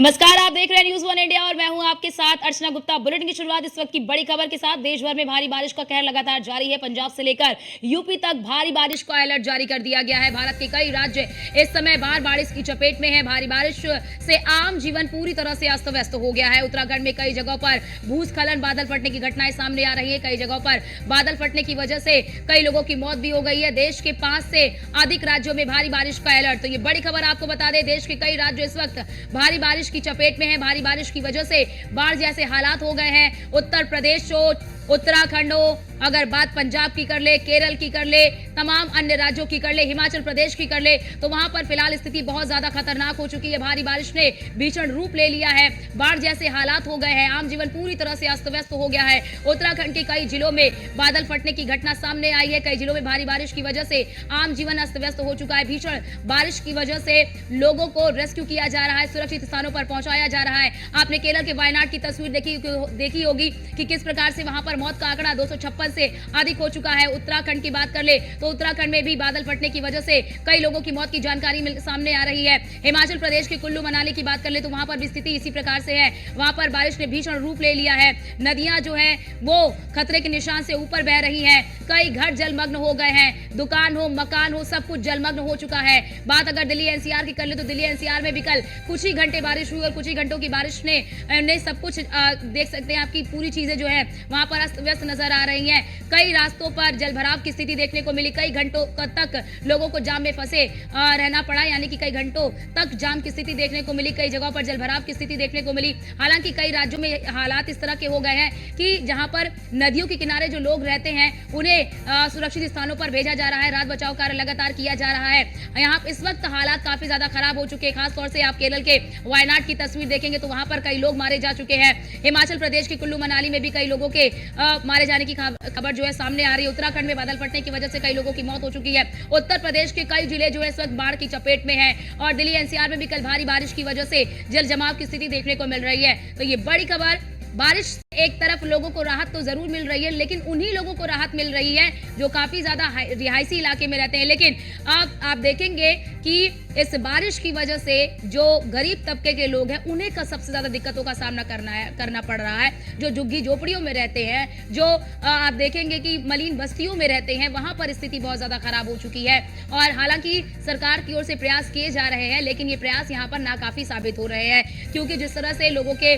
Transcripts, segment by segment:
नमस्कार, आप देख रहे हैं न्यूज़ वन इंडिया और मैं हूं आपके साथ अर्चना गुप्ता। बुलेटिन की शुरुआत इस वक्त की बड़ी खबर के साथ। देश भर में भारी बारिश का कहर लगातार जारी है। पंजाब से लेकर यूपी तक भारी बारिश का अलर्ट जारी कर दिया गया है। भारत के कई राज्य इस समय बाढ़ बारिश की चपेट में है। भारी बारिश से आम जीवन पूरी तरह से अस्त व्यस्त हो गया है। उत्तराखंड में कई जगहों पर भूस्खलन, बादल फटने की घटनाएं सामने आ रही है। कई जगहों पर बादल फटने की वजह से कई लोगों की मौत भी हो गई है। देश के 5 से अधिक राज्यों में भारी बारिश का अलर्ट। तो ये बड़ी खबर आपको बता दें, देश के कई राज्य इस वक्त भारी बारिश की चपेट में है। भारी बारिश की वजह से बाढ़ जैसे हालात हो गए हैं। उत्तर प्रदेश हो, उत्तराखंड हो, अगर बात पंजाब की कर ले, केरल की कर ले, तमाम अन्य राज्यों की कर ले, हिमाचल प्रदेश की कर ले, तो वहां पर फिलहाल स्थिति बहुत ज्यादा खतरनाक हो चुकी है। भारी बारिश ने भीषण रूप ले लिया है। बाढ़ जैसे हालात हो गए हैं। आम जीवन पूरी तरह से अस्त व्यस्त हो गया है। उत्तराखंड के कई जिलों में बादल फटने की घटना सामने आई है। कई जिलों में भारी बारिश की वजह से आम जीवन अस्त व्यस्त हो चुका है। भीषण बारिश की वजह से लोगों को रेस्क्यू किया जा रहा है, सुरक्षित स्थानों पर पहुंचाया जा रहा है। आपने केरल के वायनाड की तस्वीर देखी होगी कि किस प्रकार से वहां पर मौत का आंकड़ा 256 से अधिक हो चुका है। उत्तराखंड की बात कर ले तो उत्तराखंड में भी बादल फटने की वजह से कई लोगों की मौत की जानकारी सामने आ रही है। हिमाचल प्रदेश के कुल्लू मनाली की बात कर ले तो वहां पर भी स्थिति इसी प्रकार से है। वहां पर बारिश ने भीषण रूप ले लिया है। नदियां जो है वो खतरे के निशान से ऊपर बह रही है। कई घर जलमग्न हो गए हैं। दुकान हो, मकान हो, सब कुछ जलमग्न हो चुका है। बात अगर दिल्ली एनसीआर की कर ले तो दिल्ली एनसीआर में भी कल कुछ ही घंटे बारिश हुई और कुछ ही घंटों की बारिश ने सब कुछ देख सकते हैं। आपकी पूरी चीजें जो है वहां पर अस्त व्यस्त नजर आ रही हैं। कई रास्तों पर जलभराव की स्थिति देखने को मिली। कई घंटों तक लोगों को जाम में फंसे रहना पड़ा, यानी कि कई घंटों तक जाम की स्थिति देखने को मिली। कई जगहों पर जलभराव की स्थिति देखने को मिली। हालांकि कई राज्यों में हालात इस तरह के हो गए हैं कि जहां पर नदियों के किनारे जो लोग रहते हैं उन्हें सुरक्षित स्थानों पर भेजा जा रहा है। राहत बचाव कार्य लगातार किया जा रहा है। यहाँ इस वक्त हालात काफी ज्यादा खराब हो चुके हैं। खासतौर से आप केरल के वायनाड की तस्वीर देखेंगे तो वहां पर कई लोग मारे जा चुके हैं। हिमाचल प्रदेश के कुल्लू मनाली में भी कई लोगों के मारे जाने की खबर जो है सामने आ रही है। उत्तराखंड में बादल फटने की वजह से कई लोगों की मौत हो चुकी है। उत्तर प्रदेश के कई जिले जो है इस वक्त बाढ़ की चपेट में है और दिल्ली एनसीआर में भी कल भारी बारिश की वजह से जल जमाव की स्थिति देखने को मिल रही है। तो ये बड़ी खबर। बारिश से एक तरफ लोगों को राहत तो जरूर मिल रही है, लेकिन उन्हीं लोगों को राहत मिल रही है जो काफी ज्यादा रिहायशी इलाके में रहते हैं। लेकिन आप देखेंगे कि इस बारिश की वजह से जो गरीब तबके के लोग हैं उन्हें का सबसे ज्यादा दिक्कतों का सामना करना पड़ रहा है। जो झुग्गी झोपड़ियों में रहते हैं, जो आप देखेंगे कि मलिन बस्तियों में रहते हैं, वहां पर स्थिति बहुत ज्यादा खराब हो चुकी है। और हालांकि सरकार की ओर से प्रयास किए जा रहे हैं, लेकिन ये प्रयास यहाँ पर नाकाफी साबित हो रहे हैं, क्योंकि जिस तरह से लोगों के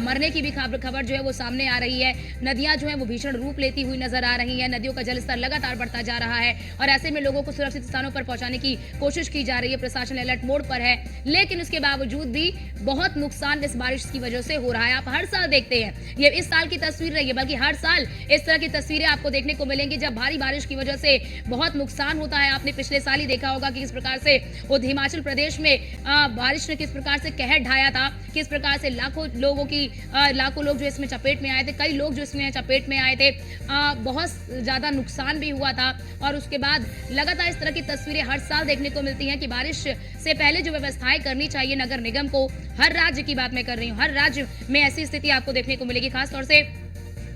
मरने की भी खबर जो है वो सामने आ रही है। नदियां जो है वो भीषण रूप लेती हुई नजर आ रही है। नदियों का जलस्तर लगातार बढ़ता जा रहा है और ऐसे में लोगों को सुरक्षित स्थानों पर पहुंचाने की कोशिश की जा रही है। प्रशासन अलर्ट मोड पर है, लेकिन उसके बावजूद भी बहुत नुकसान इस बारिश की वजह से हो रहा है। आप हर साल देखते हैं, ये इस साल की तस्वीर रही है, बल्कि हर साल इस तरह की तस्वीरें आपको देखने को मिलेंगी जब भारी बारिश की वजह से बहुत नुकसान होता है। आपने पिछले साल ही देखा होगा कि किस प्रकार से हिमाचल प्रदेश में बारिश ने किस प्रकार से कहर ढाया था, किस प्रकार से लाखों लोग जो इसमें चपेट में आए थे, कई लोग जो इसमें चपेट में आए थे। बहुत ज्यादा नुकसान भी हुआ था और उसके बाद लगातार इस तरह की तस्वीरें हर साल देखने को मिलती हैं कि बारिश से पहले जो व्यवस्थाएं करनी चाहिए नगर निगम को, हर राज्य की बात मैं कर रही हूँ, हर राज्य में ऐसी स्थिति आपको देखने को मिलेगी। खासतौर से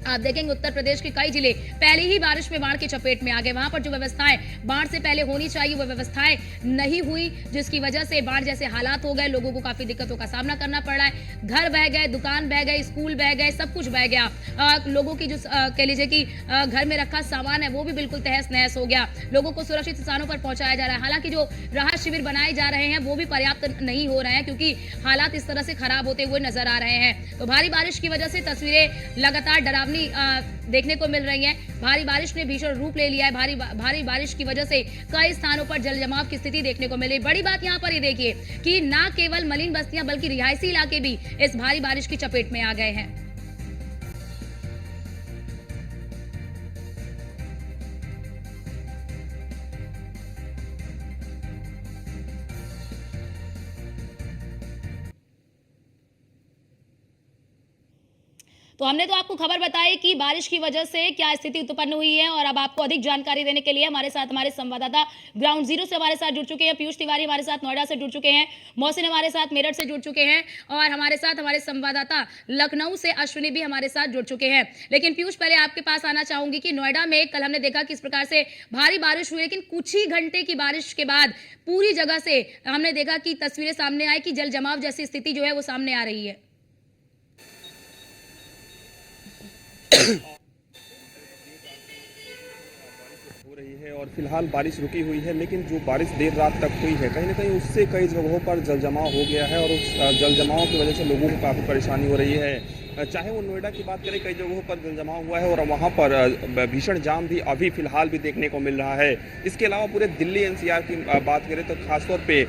आप देखेंगे उत्तर प्रदेश के कई जिले पहले ही बारिश में बाढ़ की चपेट में आ गए। वहां पर जो व्यवस्थाएं बाढ़ से पहले होनी चाहिए वो व्यवस्थाएं नहीं हुई, जिसकी वजह से बाढ़ जैसे हालात हो गए। लोगों को काफी दिक्कतों का सामना करना पड़ रहा है। घर बह गए, दुकान बह गए, स्कूल बह गए, सब कुछ बह गया। लोगों की जो कह लीजिए कि घर में रखा सामान है वो भी बिल्कुल तहस नहस हो गया। लोगों को सुरक्षित स्थानों पर पहुंचाया जा रहा है। हालांकि जो राहत शिविर बनाए जा रहे हैं वो भी पर्याप्त नहीं हो रहे हैं, क्योंकि हालात इस तरह से खराब होते हुए नजर आ रहे हैं। तो भारी बारिश की वजह से तस्वीरें लगातार डरावनी देखने को मिल रही हैं। भारी बारिश ने भीषण रूप ले लिया है। भारी बारिश की वजह से कई स्थानों पर जल जमाव की स्थिति देखने को मिली। बड़ी बात यहाँ पर ये देखिए कि ना केवल मलिन बस्तियां बल्कि रिहायशी इलाके भी इस भारी बारिश की चपेट में आ गए हैं। तो हमने तो आपको खबर बताई कि बारिश की वजह से क्या स्थिति उत्पन्न हुई है, और अब आपको अधिक जानकारी देने के लिए हमारे साथ हमारे संवाददाता ग्राउंड जीरो से हमारे साथ जुड़ चुके हैं। पीयूष तिवारी हमारे साथ नोएडा से जुड़ चुके हैं, मोहसिन हमारे साथ मेरठ से जुड़ चुके हैं, और हमारे साथ हमारे संवाददाता लखनऊ से अश्विनी भी हमारे साथ जुड़ चुके हैं। लेकिन पीयूष, पहले आपके पास आना चाहूंगी कि नोएडा में कल हमने देखा किस प्रकार से भारी बारिश हुई, लेकिन कुछ ही घंटे की बारिश के बाद पूरी जगह से हमने देखा कि तस्वीरें सामने आई कि जल जमाव जैसी स्थिति जो है वो सामने आ रही है। हो रही है और फिलहाल बारिश रुकी हुई है, लेकिन जो बारिश देर रात तक हुई है कहीं ना कहीं उससे कई जगहों पर जल जमाव हो गया है और उस जल जमाव की वजह से लोगों को काफ़ी परेशानी हो रही है। चाहे वो नोएडा की बात करें, कई जगहों पर जल जमाव हुआ है और वहाँ पर भीषण जाम भी अभी फिलहाल भी देखने को मिल रहा है। इसके अलावा पूरे दिल्ली एनसीआर की बात करें तो खासतौर पे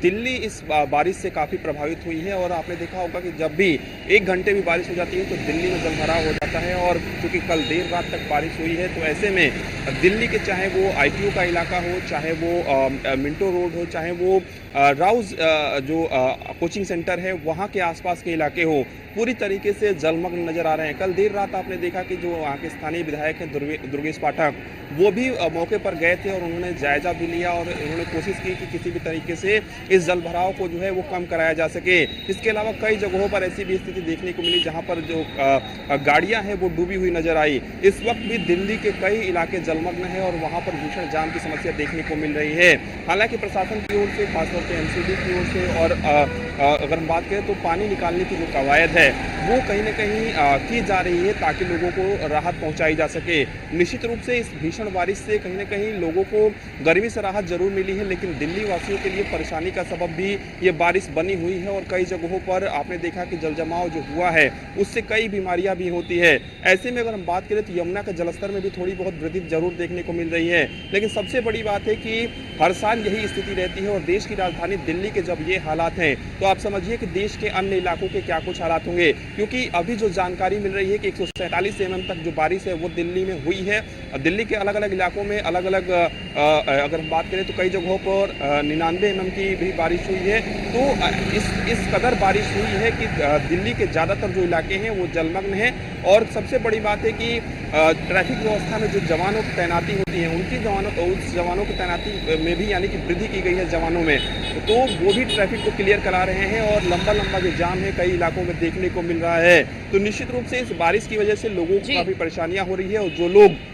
दिल्ली इस बारिश से काफ़ी प्रभावित हुई है और आपने देखा होगा कि जब भी 1 घंटे भी बारिश हो जाती है तो दिल्ली में जलभराव हो जाता है। और क्योंकि कल देर रात तक बारिश हुई है तो ऐसे में दिल्ली के चाहे वो ITO का इलाका हो, चाहे वो मिंटो रोड हो, चाहे वो राउज जो कोचिंग सेंटर है वहाँ के आसपास के इलाके हो, पूरी तरीके से जलमग्न नजर आ रहे हैं। कल देर रात आपने देखा कि जो वहाँ के स्थानीय विधायक हैं दुर्गेश पाठक, वो भी मौके पर गए थे और उन्होंने जायजा भी लिया और उन्होंने कोशिश की कि किसी भी तरीके से इस जल भराव को जो है वो कम कराया जा सके। इसके अलावा कई जगहों पर ऐसी भी स्थिति देखने को मिली जहाँ पर जो गाड़ियाँ हैं वो डूबी हुई नजर आई। इस वक्त भी दिल्ली के कई इलाके जलमग्न हैं और वहाँ पर भीषण जाम की समस्या देखने को मिल रही है। हालांकि प्रशासन की ओर से, खासतौर पर MCD की ओर से और अगर हम बात करें तो पानी निकालने की जो कवायद है वो कहीं ना कहीं की जा रही है ताकि लोगों को राहत पहुंचाई जा सके। निश्चित रूप से इस भीषण बारिश से कहीं ना कहीं लोगों को गर्मी से राहत जरूर मिली है, लेकिन दिल्ली वासियों के लिए परेशानी का सबब भी ये बारिश बनी हुई है और कई जगहों पर आपने देखा कि जल जमाव जो हुआ है उससे कई बीमारियां भी होती है। ऐसे में अगर हम बात करें तो यमुना के जलस्तर में भी थोड़ी बहुत वृद्धि जरूर देखने को मिल रही है, लेकिन सबसे बड़ी बात है कि हर साल यही स्थिति रहती है और देश की राजधानी दिल्ली के जब ये हालात हैं तो आप समझिए कि देश के अन्य इलाकों के क्या कुछ हालात होंगे। क्योंकि अभी जो जानकारी मिल रही है कि 147 mm तक जो बारिश है वो दिल्ली में हुई है। दिल्ली के अलग अलग इलाकों में अलग अलग अगर हम बात करें तो कई जगहों पर 99 mm की भी बारिश हुई है। तो इस कदर बारिश हुई है कि दिल्ली के ज़्यादातर जो इलाके हैं वो जलमग्न हैं। और सबसे बड़ी बात है कि ट्रैफिक व्यवस्था में जो जवानों की तैनाती होती है उस जवानों की तैनाती में भी यानी कि वृद्धि की गई है जवानों में, तो वो भी ट्रैफिक को क्लियर करा रहे हैं और लंबा जो जाम है कई इलाकों में देखने को मिल रहा है। तो निश्चित रूप से इस बारिश की वजह से लोगों को काफी परेशानियां हो रही है और जो लोग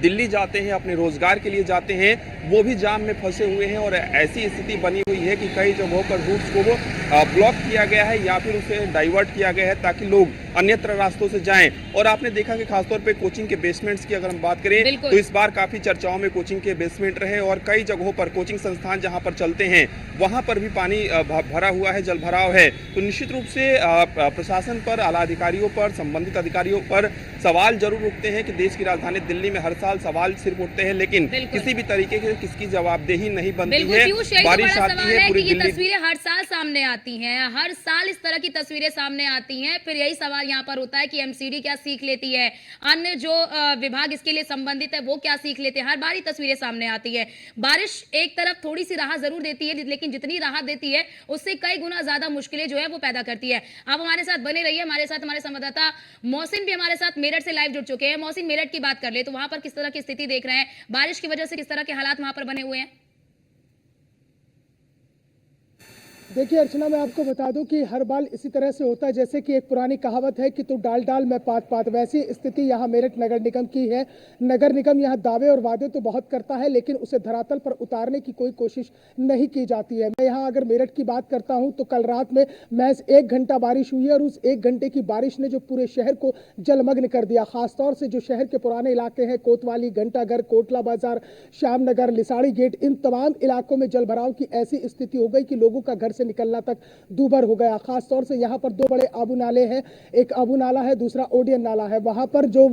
दिल्ली जाते हैं, अपने रोजगार के लिए जाते हैं, वो भी जाम में फंसे हुए हैं और ऐसी स्थिति बनी हुई है कि कई जगहों पर रूट्स को वो ब्लॉक किया गया है या फिर उसे डाइवर्ट किया गया है ताकि लोग अन्यत्र रास्तों से जाएं। और आपने देखा कि खासतौर पे कोचिंग के बेसमेंट्स की अगर हम बात करें तो इस बार काफी चर्चाओं में कोचिंग के बेसमेंट रहे और कई जगहों पर कोचिंग संस्थान जहां पर चलते हैं वहां पर भी पानी भरा हुआ है, जल भराव है। तो निश्चित रूप से प्रशासन पर, आला अधिकारियों पर, संबंधित अधिकारियों पर सवाल जरूर उठते हैं कि देश की राजधानी दिल्ली में हर साल सवाल सिर्फ उठते हैं, लेकिन किसी भी तरीके की किसकी जवाबदेही नहीं बनती है। बारिश आती है, पूरी दिल्ली तस्वीरें हर साल सामने आती हैं, हर साल इस तरह की तस्वीरें सामने आती हैं। फिर यही सवाल यहाँ पर होता है कि MCD क्या सीख लेती है, अन्य जो विभाग इसके लिए संबंधित है वो क्या सीख लेते हैं। हर बार ही तस्वीरें सामने आती है। बारिश एक तरफ थोड़ी सी राहत जरूर देती है, लेकिन जितनी राहत देती है उससे कई गुना ज्यादा मुश्किलें जो है वो पैदा करती है। आप हमारे साथ बने रहिए, हमारे साथ हमारे संवाददाता मोहसिन भी हमारे साथ मेरठ से लाइव जुड़ चुके हैं। मोहसिन, मेरठ की बात कर ले तो वहां पर किस तरह की स्थिति देख रहे हैं, बारिश की वजह से किस तरह के हालात वहां पर बने हुए हैं? देखिए अर्चना, मैं आपको बता दूं कि हर बार इसी तरह से होता है। जैसे कि एक पुरानी कहावत है कि तू डाल डाल मैं पात पात, वैसी स्थिति यहाँ मेरठ नगर निगम की है। नगर निगम यहाँ दावे और वादे तो बहुत करता है लेकिन उसे धरातल पर उतारने की कोई कोशिश नहीं की जाती है। मैं यहाँ अगर मेरठ की बात करता हूँ तो कल रात में महज 1 घंटा बारिश हुई है और उस 1 घंटे की बारिश ने जो पूरे शहर को जलमग्न कर दिया। खासतौर से जो शहर के पुराने इलाके हैं, कोतवाली, घंटाघर, कोटला बाजार, श्यामनगर, लिसाड़ी गेट, इन तमाम इलाकों में जल भराव की ऐसी स्थिति हो गई कि लोगों का घर से निकलना तक दूभर हो गया। खास तौर से यहाँ पर 2 बड़े आबू नाले हैं, एक आबू नाला है, दूसरा ओडियन नाला है। वहां पर जो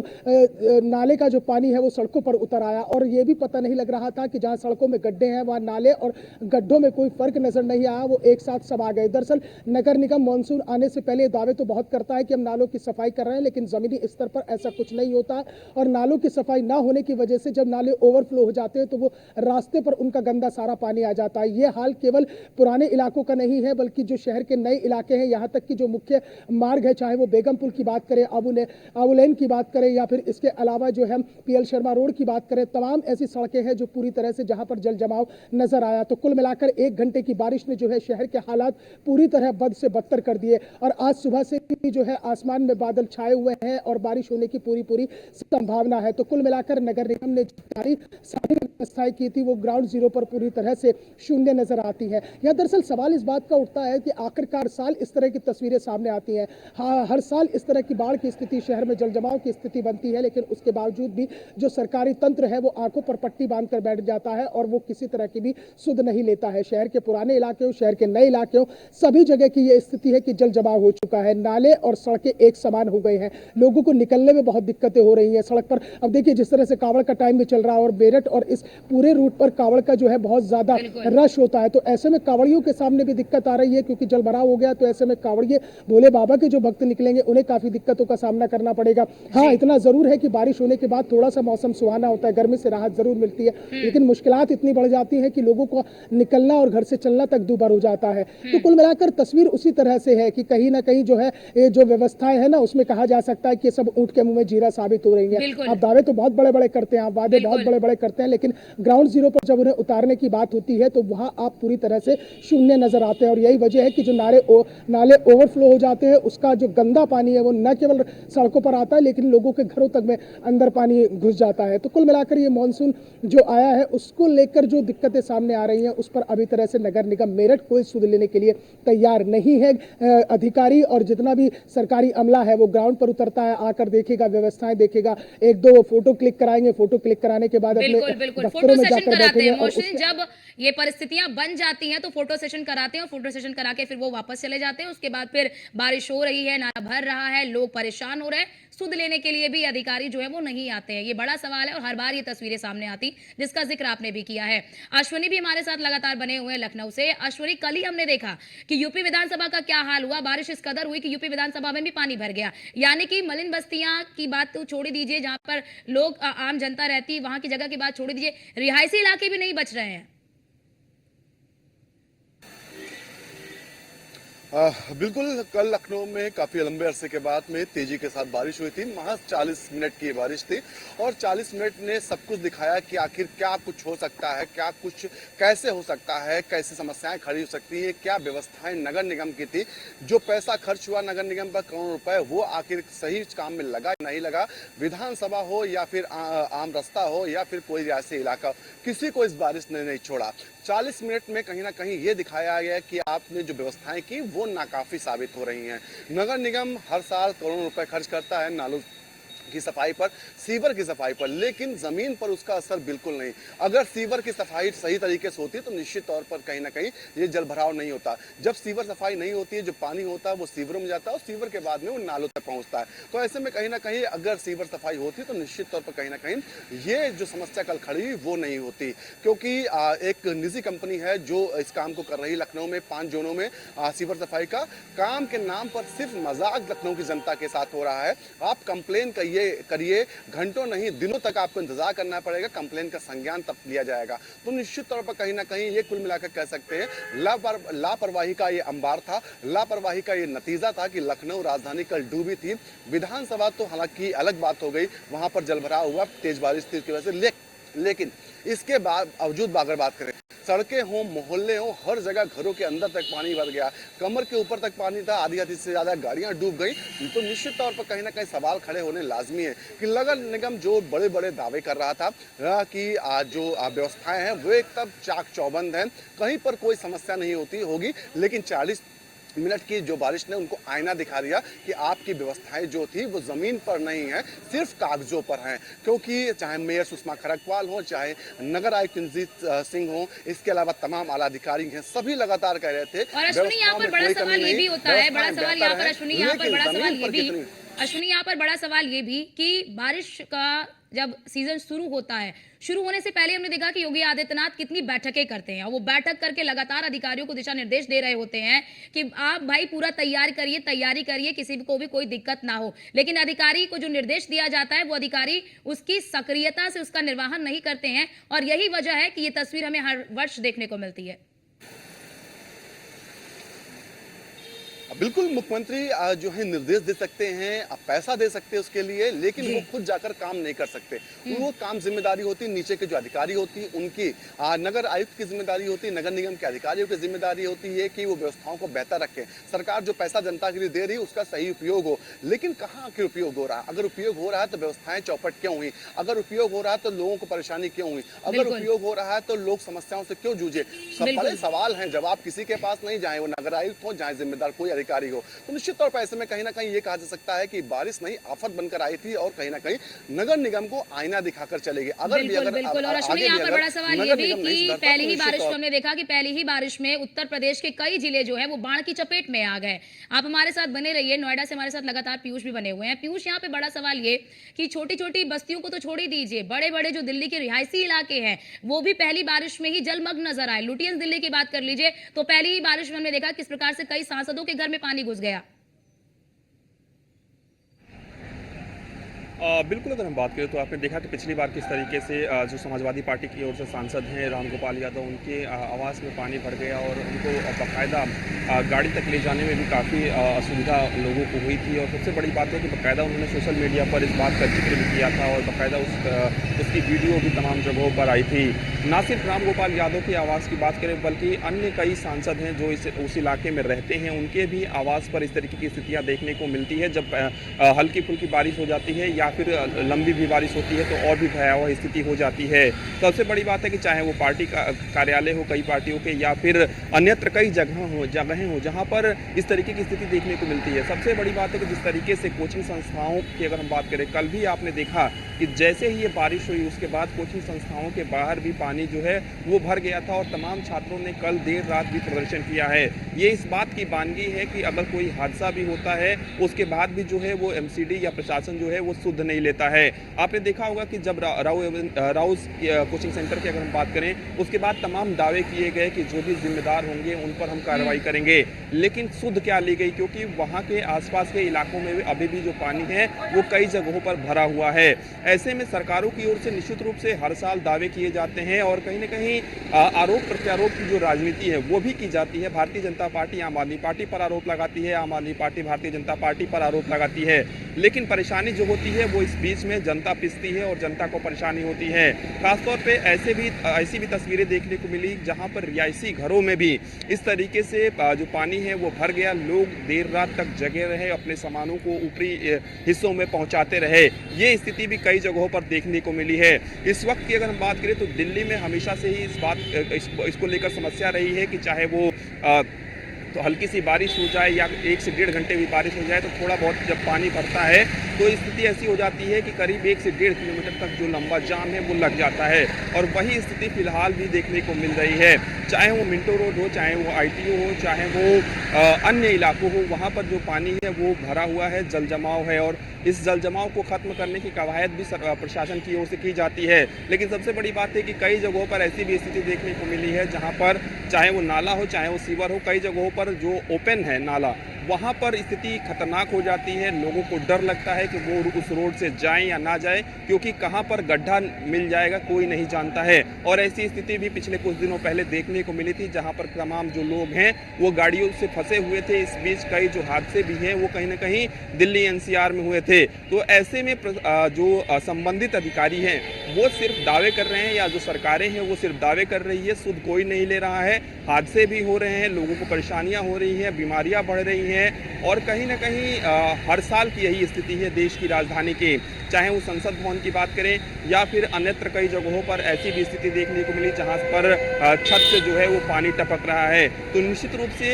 नाले का जो पानी है वो सड़कों पर उतर आया और ये भी पता नहीं लग रहा था कि जहां सड़कों में गड्ढे हैं वहां नाले और गड्ढों में कोई फर्क नजर नहीं आया, वो एक साथ सब आ गए। दरअसल नगर निगम मानसून आने से पहले दावे तो बहुत करता है कि हम नालों की सफाई कर रहे हैं, लेकिन जमीनी स्तर पर ऐसा कुछ नहीं होता और नालों की सफाई ना होने की वजह से जब नाले ओवरफ्लो हो जाते हैं तो वो रास्ते पर उनका गंदा सारा पानी आ जाता है। ये हाल केवल पुराने इलाकों का नहीं है, बल्कि जो शहर के नए इलाके हैं, यहाँ तक कि जो मुख्य मार्ग है, चाहे वो बेगम पुल की बात करें, आबू लेन की बात करें, या फिर इसके अलावा जो है पीएल शर्मा रोड की बात करें, तमाम ऐसी सड़कें हैं जो पूरी तरह से जहां पर जल जमाव नजर आया। तो कुल मिलाकर 1 घंटे की बारिश ने जो है शहर के हालात पूरी तरह बद से बदतर कर दिए। और आज सुबह से भी जो है आसमान में बादल छाए हुए हैं और बारिश होने की पूरी संभावना है। तो कुल मिलाकर नगर निगम ने सारी व्यवस्थाएं की थी वो ग्राउंड जीरो पर पूरी तरह से शून्य नजर आती है। यह दरअसल सवाल इस बात का उठता है कि आखिरकार साल इस तरह की तस्वीरें सामने आती हैं। हाँ, हर साल इस तरह की बाढ़ की स्थिति, शहर में जल जमाव की स्थिति बनती है, लेकिन उसके बावजूद भी जो सरकारी तंत्र है वो आंखों पर पट्टी बांधकर बैठ जाता है और वो किसी तरह की भी सुध नहीं लेता है। शहर के पुराने इलाके हो, शहर के नए इलाके हो, सभी जगह की ये स्थिति है कि जल जमाव हो चुका है। नाले और सड़कें एक समान हो गए हैं, लोगों को निकलने में बहुत दिक्कतें हो रही हैं सड़क पर। अब देखिए जिस तरह से कांवड़ का टाइम भी चल रहा है और मेरठ और इस पूरे रूट पर कांवड़ का जो है बहुत ज्यादा रश होता है, तो ऐसे में कांवड़ियों के सामने भी दिक्कत आ रही है क्योंकि जल भराव हो गया। तो ऐसे में कांवड़िए भोले बाबा के जो भक्त निकलेंगे उन्हें काफी दिक्कतों का सामना करना पड़ेगा। हाँ, इतना जरूर है कि बारिश होने के बाद थोड़ा सा मौसम सुहाना होता है, गर्मी से राहत जरूर मिलती है, लेकिन मुश्किलात इतनी बढ़ जाती है कि लोगों को निकलना और घर से चलना तक दूभर हो जाता है। तो कुल मिलाकर तस्वीर उसी तरह से है कि कहीं ना कहीं जो है ये जो व्यवस्थाएं है ना, उसमें कहा जा सकता है कि ये सब ऊंट के मुंह में जीरा साबित हो रही है। आप दावे तो बहुत बड़े बड़े करते हैं, आप वादे बहुत बड़े बड़े करते हैं, लेकिन ग्राउंड जीरो पर जब उन्हें उतारने की बात होती है तो वहां आप पूरी तरह से शून्य नजर आते हैं। और यही वजह है कि जो नाले ओवरफ्लो हो जाते हैं, उसका जो गंदा पानी है वो न केवल सड़कों पर आता है लेकिन लोगों के घरों तक में अंदर पानी घुस जाता है। तो कुल मिलाकर ये मानसून जो आया है उसको लेकर जो दिक्कतें सामने आ रही हैं उस पर अभी तरह से नगर निगम मेरठ कोई सुध लेने के लिए तैयार नहीं है। अधिकारी और जितना भी सरकारी अमला है वो ग्राउंड पर उतरता है, आकर देखेगा, व्यवस्थाएं देखेगा, एक दो फोटो क्लिक कराएंगे, फोटो क्लिक कराने के बाद अपने दफ्तरों में जाकर बैठेंगे। जब ये परिस्थितियां बन जाती हैं तो फोटो सेशन कराते हैं और फोटो सेशन करा के फिर वो वापस चले जाते हैं। उसके बाद फिर बारिश हो रही है, नाला भर रहा है, लोग परेशान हो रहे हैं, सुध लेने के लिए भी अधिकारी जो है वो नहीं आते हैं। ये बड़ा सवाल है और हर बार ये तस्वीरें सामने आती जिसका जिक्र आपने भी किया है। अश्विनी भी हमारे साथ लगातार बने हुए हैं लखनऊ से। अश्विनी, कल ही हमने देखा कि यूपी विधानसभा का क्या हाल हुआ, बारिश इस कदर हुई कि यूपी विधानसभा में भी पानी भर गया। यानी कि मलिन बस्तियां की बात तो छोड़ दीजिए, जहां पर लोग आम जनता रहती, वहां की जगह की बात छोड़ दीजिए, रिहायशी इलाके भी नहीं बच रहे हैं। बिल्कुल, कल लखनऊ में काफ़ी लंबे अरसे के बाद में तेज़ी के साथ बारिश हुई थी। महज 40 मिनट की बारिश थी और 40 मिनट ने सब कुछ दिखाया कि आखिर क्या कुछ हो सकता है, क्या कुछ कैसे हो सकता है, कैसे समस्याएं खड़ी हो सकती हैं, क्या व्यवस्थाएं नगर निगम की थी। जो पैसा खर्च हुआ नगर निगम पर करोड़ों रुपए, वो आखिर सही काम में लगा नहीं लगा। विधानसभा हो या फिर आम रास्ता हो या फिर कोई रियासी इलाका, किसी को इस बारिश ने नहीं छोड़ा। 40 मिनट में कहीं ना कहीं ये दिखाया गया कि आपने जो व्यवस्थाएं की वो नाकाफी साबित हो रही हैं। नगर निगम हर साल करोड़ों रुपए खर्च करता है नालों की सफाई पर, सीवर की सफाई पर, लेकिन जमीन पर उसका असर बिल्कुल नहीं। अगर सीवर की सफाई सही तरीके से होती तो निश्चित तौर पर कहीं ना कहीं ये जल भराव नहीं होता। जब सीवर सफाई नहीं होती है, जो पानी होता है वो सीवरों में जाता है और सीवर के बाद में वो नालों तक पहुंचता है। तो ऐसे में कहीं ना कहीं अगर सीवर सफाई होती तो निश्चित तौर पर कहीं ना कहीं ये जो समस्या कल खड़ी हुई वो नहीं होती, क्योंकि एक निजी कंपनी है जो इस काम को कर रही। लखनऊ में 5 जोनों में सीवर सफाई का काम के नाम पर सिर्फ मजाक लखनऊ की जनता के साथ हो रहा है। आप कंप्लेन करिए, घंटों नहीं दिनों तक आपको इंतजार करना पड़ेगा, कंप्लेन का संज्ञान तब लिया जाएगा। तो निश्चित तौर पर कहीं ना कहीं ये कुल मिलाकर कह सकते हैं लापरवाही का ये अंबार था, लापरवाही का ये नतीजा था कि लखनऊ राजधानी कल डूबी थी। विधानसभा तो हालांकि अलग बात हो गई, वहां पर जलभराव हुआ, तेज बारिश थी उसकी वजह से, लेकिन इसके बावजूद अगर बात करें, सड़कें हों, मोहल्ले हों, हर जगह घरों के अंदर तक पानी भर गया, कमर के ऊपर तक पानी था, आधी से ज़्यादा गाड़ियां डूब गई। तो निश्चित तौर पर कहीं ना कहीं सवाल खड़े होने लाजमी है कि नगर निगम जो बड़े बड़े दावे कर रहा था कि जो व्यवस्थाएं हैं वो एक तब चाक चौबंद हैं, कहीं पर कोई समस्या नहीं होगी, लेकिन 40 मिनट की जो बारिश ने उनको आईना दिखा दिया कि आपकी व्यवस्थाएं जो थी वो जमीन पर नहीं है, सिर्फ कागजों पर हैं। क्योंकि चाहे मेयर सुषमा खरगवाल हो, चाहे नगर आयुक्त रंजीत सिंह हो, इसके अलावा तमाम आला अधिकारी हैं, सभी लगातार कह रहे थे। और अश्विनी यहाँ पर बड़ा सवाल ये भी होता है, बड़ा सवाल यहाँ पर अश्विनी यहाँ पर बड़ा सवाल ये भी, अश्विनी यहाँ पर बड़ा सवाल ये भी कि बारिश का जब सीजन शुरू होता है, शुरू होने से पहले हमने देखा कि योगी आदित्यनाथ कितनी बैठकें करते हैं और वो बैठक करके लगातार अधिकारियों को दिशा निर्देश दे रहे होते हैं कि आप भाई पूरा तैयारी करिए, किसी को भी कोई दिक्कत ना हो। लेकिन अधिकारी को जो निर्देश दिया जाता है वो अधिकारी उसकी सक्रियता से उसका निर्वहन नहीं करते हैं और यही वजह है कि ये तस्वीर हमें हर वर्ष देखने को मिलती है। बिल्कुल, मुख्यमंत्री जो है निर्देश दे सकते हैं, पैसा दे सकते हैं उसके लिए, लेकिन जी। वो खुद जाकर काम नहीं कर सकते। हुँ। वो काम ज़िम्मेदारी होती है नीचे के जो अधिकारी होती हैं उनकी। नगर आयुक्त की ज़िम्मेदारी होती है, नगर निगम के अधिकारियों की ज़िम्मेदारी होती है कि वो व्यवस्थाओं को बेहतर रखें। सरकार जो पैसा जनता के लिए दे रही है उसका सही उपयोग हो, लेकिन कहाँ आखिर उपयोग हो रहा है? अगर उपयोग हो रहा है तो व्यवस्थाएँ चौपट क्यों हुई? अगर उपयोग हो रहा है तो लोगों को परेशानी क्यों हुई? अगर बिल्कुल, उपयोग हो रहा है तो लोग समस्याओं से क्यों जूझे? सब बड़े बिल्कुल। सवाल हैं, जवाब किसी के पास नहीं, चाहे वो नगर आयुक्त हो, चाहे ज़िम्मेदार कोई अधिकारी हो। तो निश्चित तौर पर ऐसे में कहीं न कहीं ये कहा जा सकता है कि बारिश नहीं आफत बनकर आई थी और कहीं न कहीं नगर निगम को आईना दिखाकर चलेगी। अगर भी बिल्कुल, अगर बिल्कुल और अश्विनी आगे भी यहाँ पर अगर बड़ा सवाल ये नगर भी निगम नहीं कि सुधरता पहली तो ही निश्चित बारिश तौर में हमने देखा कि पहली ही बारिश में उत्तर प्रदेश के कई जिले जो है वो बाढ़ की चपेट में आ गए। आप हमारे साथ बने रहिए, नोएडा से हमारे साथ लगातार पीयूष भी बने हुए हैं। पीयूष, यहाँ पे बड़ा सवाल ये कि छोटी-छोटी बस्तियों को तो छोड़ ही दीजिए, बड़े-बड़े जो दिल्ली के रिहायशी इलाके हैं, वो भी पहली बारिश में ही जलमग्न नजर आए। लुटियंस दिल्ली की बात कर लीजिए, तो पहली ही बारिश में हमने देखा किस प्रकार से कई सांसदों के घर में पानी घुस गया। बिल्कुल, अगर हम बात करें तो आपने देखा कि पिछली बार किस तरीके से जो समाजवादी पार्टी की ओर से सांसद हैं रामगोपाल यादव, उनके आवास में पानी भर गया और उनको बाकायदा गाड़ी तक ले जाने में भी काफ़ी असुविधा लोगों को हुई थी। और सबसे बड़ी बात है कि बाकायदा उन्होंने सोशल मीडिया पर इस बात का जिक्र भी किया था और बाकायदा उसकी वीडियो भी तमाम जगहों पर आई थी। ना सिर्फ रामगोपाल यादव के आवास की बात करें बल्कि अन्य कई सांसद हैं जो उस इलाके में रहते हैं, उनके भी आवास पर इस तरीके की स्थितियाँ देखने को मिलती है। जब हल्की फुल्की बारिश हो जाती है या फिर लंबी भी बारिश होती है तो और भी भयावह स्थिति हो जाती है। सबसे बड़ी बात है कि चाहे वो पार्टी का कार्यालय हो कई पार्टियों के या फिर अन्यत्र कई जगहें हो जहां पर इस तरीके की स्थिति देखने को मिलती है। सबसे बड़ी बात है कि जिस तरीके से कोचिंग संस्थाओं की अगर हम बात करें, कल भी आपने देखा कि जैसे ही ये बारिश हुई उसके बाद कोचिंग संस्थाओं के बाहर भी पानी जो है वो भर गया था और तमाम छात्रों ने कल देर रात भी प्रदर्शन किया है। ये इस बात की बानगी है कि अगर कोई हादसा भी होता है उसके बाद भी जो है वो एमसीडी या प्रशासन जो है वो सुध नहीं लेता है। आपने देखा होगा कि जब राउस कोचिंग सेंटर की अगर हम बात करें उसके बाद तमाम दावे किए गए कि जो भी जिम्मेदार होंगे उन पर हम कार्रवाई करेंगे, लेकिन सुध क्या ली गई? क्योंकि वहां के आसपास के इलाकों में अभी भी जो पानी है वो कई जगहों पर भरा हुआ है। ऐसे में सरकारों की ओर से निश्चित रूप से हर साल दावे किए जाते हैं और कहीं न कहीं आरोप प्रत्यारोप की जो राजनीति है वो भी की जाती है। भारतीय जनता पार्टी आम आदमी पार्टी पर आरोप लगाती है, आम आदमी पार्टी भारतीय जनता पार्टी पर आरोप लगाती है, लेकिन परेशानी जो होती है वो इस बीच में जनता पिसती है और जनता को परेशानी होती है। खासतौर पे ऐसी भी तस्वीरें देखने को मिली जहां पर रिहायशी घरों में भी इस तरीके से जो पानी है वो भर गया। लोग देर रात तक जगे रहे, अपने सामानों को ऊपरी हिस्सों में पहुंचाते रहे। ये स्थिति भी कई जगहों पर देखने को मिली है। इस वक्त की अगर हम बात करें तो दिल्ली में हमेशा से ही इसको लेकर समस्या रही है कि चाहे वो तो हल्की सी बारिश हो जाए या 1 से 1.5 घंटे भी बारिश हो जाए तो थोड़ा बहुत जब पानी भरता है तो स्थिति ऐसी हो जाती है कि करीब 1 से 1.5 किलोमीटर तक जो लंबा जाम है वो लग जाता है। और वही स्थिति फिलहाल भी देखने को मिल रही है, चाहे वो मिंटो रोड हो, चाहे वो ITO हो, चाहे वो अन्य इलाकों हो, वहाँ पर जो पानी है वो भरा हुआ है, जल जमाव है। और इस जल जमाव को खत्म करने की कवायद भी प्रशासन की ओर से की जाती है, लेकिन सबसे बड़ी बात है कि कई जगहों पर ऐसी भी स्थिति देखने को मिली है जहाँ पर चाहे वो नाला हो चाहे वो सीवर हो, कई जगहों पर जो ओपन है नाला वहाँ पर स्थिति खतरनाक हो जाती है। लोगों को डर लगता है कि वो उस रोड से जाएं या ना जाएं, क्योंकि कहाँ पर गड्ढा मिल जाएगा कोई नहीं जानता है। और ऐसी स्थिति भी पिछले कुछ दिनों पहले देखने को मिली थी जहाँ पर तमाम जो लोग हैं वो गाड़ियों से फंसे हुए थे। इस बीच कई जो हादसे भी हैं वो कहीं ना कहीं दिल्ली NCR में हुए थे। तो ऐसे में जो संबंधित अधिकारी हैं वो सिर्फ दावे कर रहे हैं या जो सरकारें हैं वो सिर्फ दावे कर रही है, सुध कोई नहीं ले रहा है। हादसे भी हो रहे हैं, लोगों को परेशानियां हो रही हैं, बीमारियां बढ़ रही हैं और कहीं ना कहीं हर साल की यही स्थिति है देश की राजधानी की। चाहे वो संसद भवन की बात करें या फिर अन्यत्र कई जगहों पर ऐसी भी स्थिति देखने को मिली जहां पर छत से जो है वो पानी टपक रहा है। तो निश्चित रूप से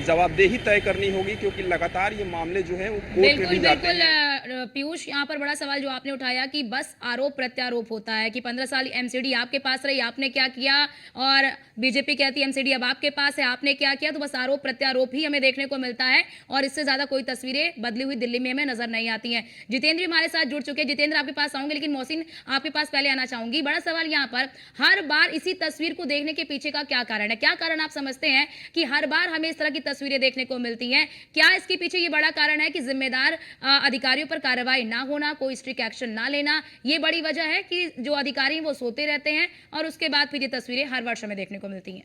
जवाबदेही तय करनी होगी, क्योंकि लगातार ये मामले जो है वो कोर्ट में भी जाते हैं। पीयूष, यहाँ पर बड़ा सवाल जो आपने उठाया कि बस आरोप प्रत्यारोप होता है कि 15 साल MCD आपके पास रही, आपने क्या किया, और बीजेपी कहती है MCD अब आपके पास है, आपने क्या किया। तो बस आरोप प्रत्यारोप ही हमें देखने को मिलता है और इससे ज्यादा कोई तस्वीरें बदली हुई दिल्ली में हमें नजर नहीं आती हैं। जितेंद्र हमारे साथ जुड़ चुके हैं। जितेंद्र, आपके पास आऊंगे, लेकिन मोहसिन आपके पास पहले आना चाहूंगी। बड़ा सवाल यहाँ पर, हर बार इसी तस्वीर को देखने के पीछे का क्या कारण है? क्या कारण आप समझते हैं कि हर बार हमें इस तरह की तस्वीरें देखने को मिलती हैं? क्या इसके पीछे ये बड़ा कारण है कि जिम्मेदार अधिकारियों पर कार्रवाई ना होना, कोई स्ट्रिक्ट एक्शन ना लेना, ये बड़ी वजह है कि जो अधिकारी वो सोते रहते हैं और उसके बाद फिर ये तस्वीरें हर वर्ष हमें देखने को मिलती हैं?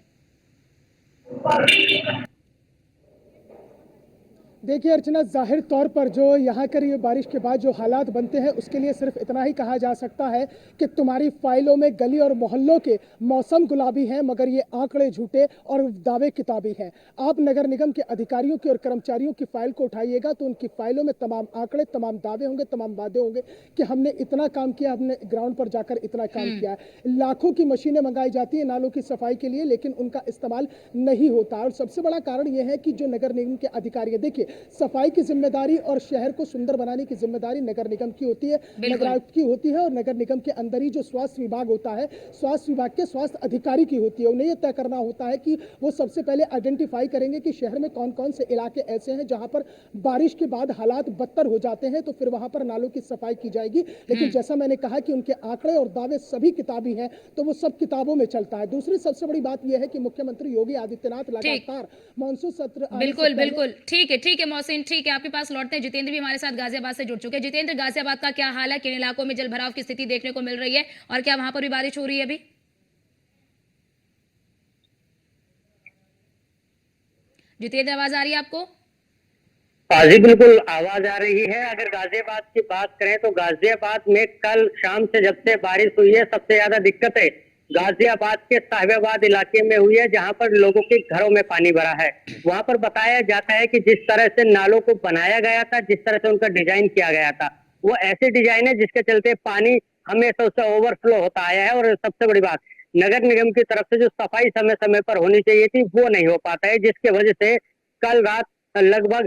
देखिए अर्चना, जाहिर तौर पर जो यहाँ कर ये बारिश के बाद जो हालात बनते हैं उसके लिए सिर्फ इतना ही कहा जा सकता है कि तुम्हारी फाइलों में गली और मोहल्लों के मौसम गुलाबी हैं, मगर ये आंकड़े झूठे और दावे किताबी हैं। आप नगर निगम के अधिकारियों की और कर्मचारियों की फाइल को उठाइएगा तो उनकी फाइलों में तमाम आंकड़े, तमाम दावे होंगे, तमाम वादे होंगे कि हमने इतना काम किया, हमने ग्राउंड पर जाकर इतना काम किया है। लाखों की मशीनें मंगाई जाती है नालों की सफाई के लिए, लेकिन उनका इस्तेमाल नहीं होता। और सबसे बड़ा कारण यह है कि जो नगर निगम के अधिकारी, देखिए, सफाई की जिम्मेदारी और शहर को सुंदर बनाने की जिम्मेदारी नगर निगम की होती है, नगर आयुक्त की होती है, और नगर निगम के अंदर ही जो स्वास्थ्य विभाग होता है, स्वास्थ्य विभाग के स्वास्थ्य अधिकारी की होती है। उन्हें यह तय करना होता है कि वो सबसे पहले आइडेंटिफाई करेंगे कि शहर में कौन कौन से इलाके ऐसे हैं जहां पर बारिश के बाद हालात बदतर हो जाते हैं, तो फिर वहां पर नालों की सफाई की जाएगी। लेकिन जैसा मैंने कहा कि उनके आंकड़े और दावे सभी किताबी हैं, तो वो सब किताबों में चलता है। दूसरी सबसे बड़ी बात यह है कि मुख्यमंत्री योगी आदित्यनाथ लगातार मानसून सत्र बिल्कुल बिल्कुल ठीक है मोहसिन, ठीक है, आपके पास लौटते हैं। जितेंद्र भी हमारे साथ गाजियाबाद से जुड़ चुके हैं। जितेंद्र, गाजियाबाद का क्या हाल है? किन इलाकों में जल भराव की स्थिति देखने को मिल रही है और क्या वहां पर भी बारिश हो रही है अभी? जितेंद्र, आवाज आ रही है आपको? हाँ जी, बिल्कुल आवाज आ रही है। अगर गाजियाबाद की बात करें तो गाजियाबाद में कल शाम से जब से बारिश हुई है, सबसे ज्यादा दिक्कतें गाजियाबाद के साहिबाबाद इलाके में हुई है, जहां पर लोगों के घरों में पानी भरा है। वहां पर बताया जाता है कि जिस तरह से नालों को बनाया गया था, जिस तरह से उनका डिजाइन किया गया था, वो ऐसे डिजाइन है जिसके चलते पानी हमेशा उससे ओवरफ्लो होता आया है। और सबसे बड़ी बात, नगर निगम की तरफ से जो सफाई समय समय पर होनी चाहिए थी वो नहीं हो पाता है, जिसके वजह से कल रात लगभग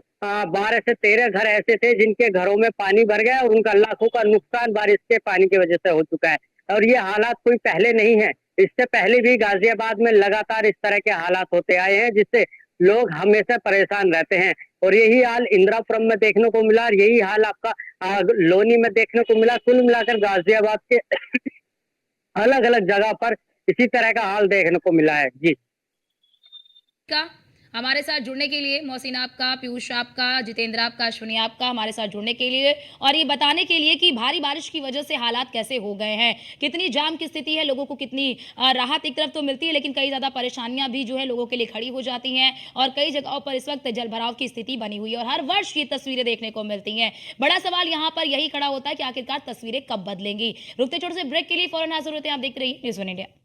12 से 13 घर ऐसे थे जिनके घरों में पानी भर गया और उनका लाखों का नुकसान बारिश के पानी की वजह से हो चुका है। और ये हालात कोई पहले नहीं है, इससे पहले भी गाजियाबाद में लगातार इस तरह के हालात होते आए हैं, जिससे लोग हमेशा परेशान रहते हैं। और यही हाल इंदिरापुरम में देखने को मिला और यही हाल आपका लोनी में देखने को मिला। कुल मिलाकर गाजियाबाद के अलग अलग जगह पर इसी तरह का हाल देखने को मिला है। जी का हमारे साथ जुड़ने के लिए, मोहसिन आपका, पीयूष आपका, जितेंद्र आपका, अश्विनी आपका, हमारे साथ जुड़ने के लिए और ये बताने के लिए कि भारी बारिश की वजह से हालात कैसे हो गए हैं, कितनी जाम की स्थिति है, लोगों को कितनी राहत एक तरफ तो मिलती है, लेकिन कई ज्यादा परेशानियां भी जो है लोगों के लिए खड़ी हो जाती हैं और कई जगहों पर इस वक्त जलभराव की स्थिति बनी हुई है और हर वर्ष ये तस्वीरें देखने को मिलती हैं। बड़ा सवाल यहाँ पर यही खड़ा होता है कि आखिरकार तस्वीरें कब बदलेंगी। रुकते छोटे से ब्रेक के लिए फौरन हाजिर होते हैं। आप देख रही हैं न्यूज़ 1 इंडिया।